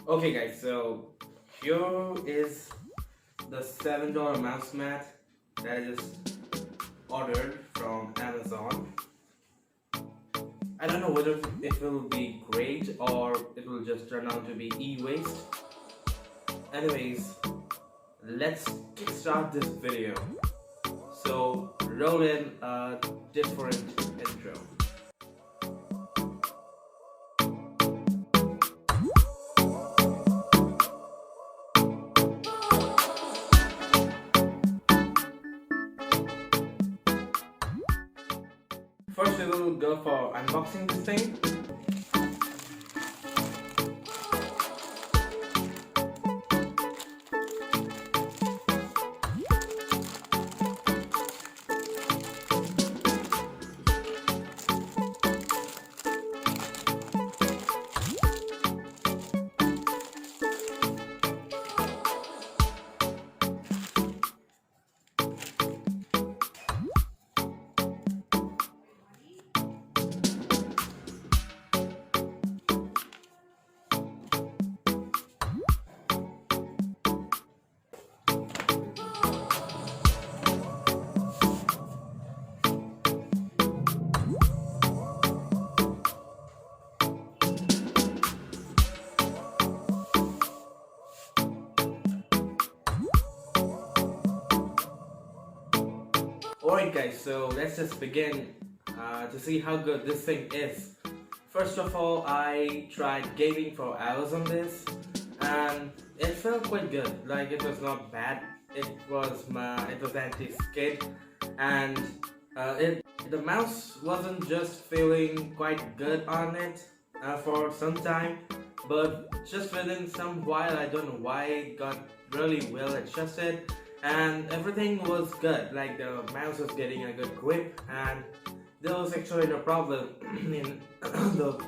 Okay guys, so here is the $7 mouse mat that I just ordered from Amazon. I don't know whether it will be great or it will just turn out to be e-waste. Anyways, let's kickstart this video. So roll in a different intro. First we will go for unboxing this thing. Alright guys, so let's just begin to see how good this thing is. First of all, I tried gaming for hours on this and it felt quite good. Like, it was not bad. It was anti-skid, and the mouse wasn't just feeling quite good on it for some time, but just within some while, I don't know why, it got really well adjusted and everything was good. Like, the mouse was getting a good grip and there was actually no problem in the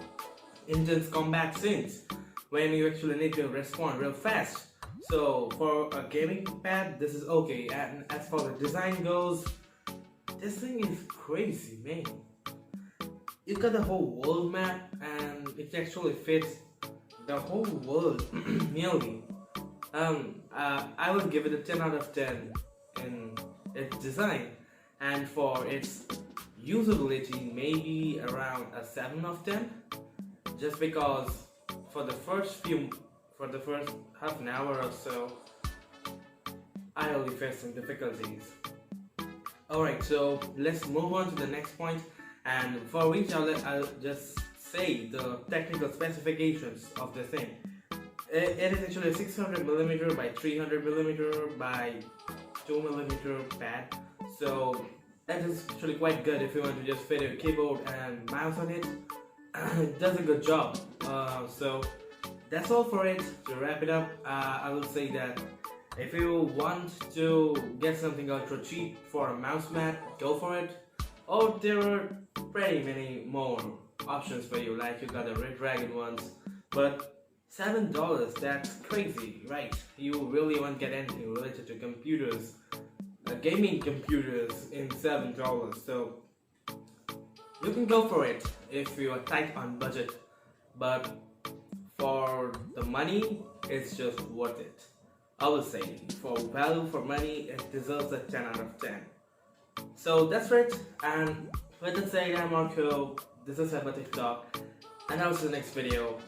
intense combat scenes when you actually need to respond real fast. So for a gaming pad, this is okay. And as for the design goes, this thing is crazy, man. You got the whole world map and it actually fits the whole world nearly. I would give it a 10 out of 10 in its design, and for its usability, maybe around a 7 of 10, just because for the first half an hour or so, I only faced some difficulties. Alright, so let's move on to the next point, and for which I'll just say the technical specifications of the thing. It is actually a 600mm by 300mm by 2mm pad, so that is actually quite good if you want to just fit your keyboard and mouse on it. It does a good job. So that's all for it. To wrap it up, I will say that if you want to get something ultra cheap for a mouse mat, go for it. Or there are pretty many more options for you, like you got the Red Dragon ones, but $7, that's crazy, right? You really won't get anything related to computers, gaming computers, in $7. So you can go for it if you are tight on budget, but for the money, it's just worth it. I will say, for value for money, it deserves a 10 out of 10. So that's it, and with that said, I'm Marco, this is RiaTech Talk, and I'll see you in the next video.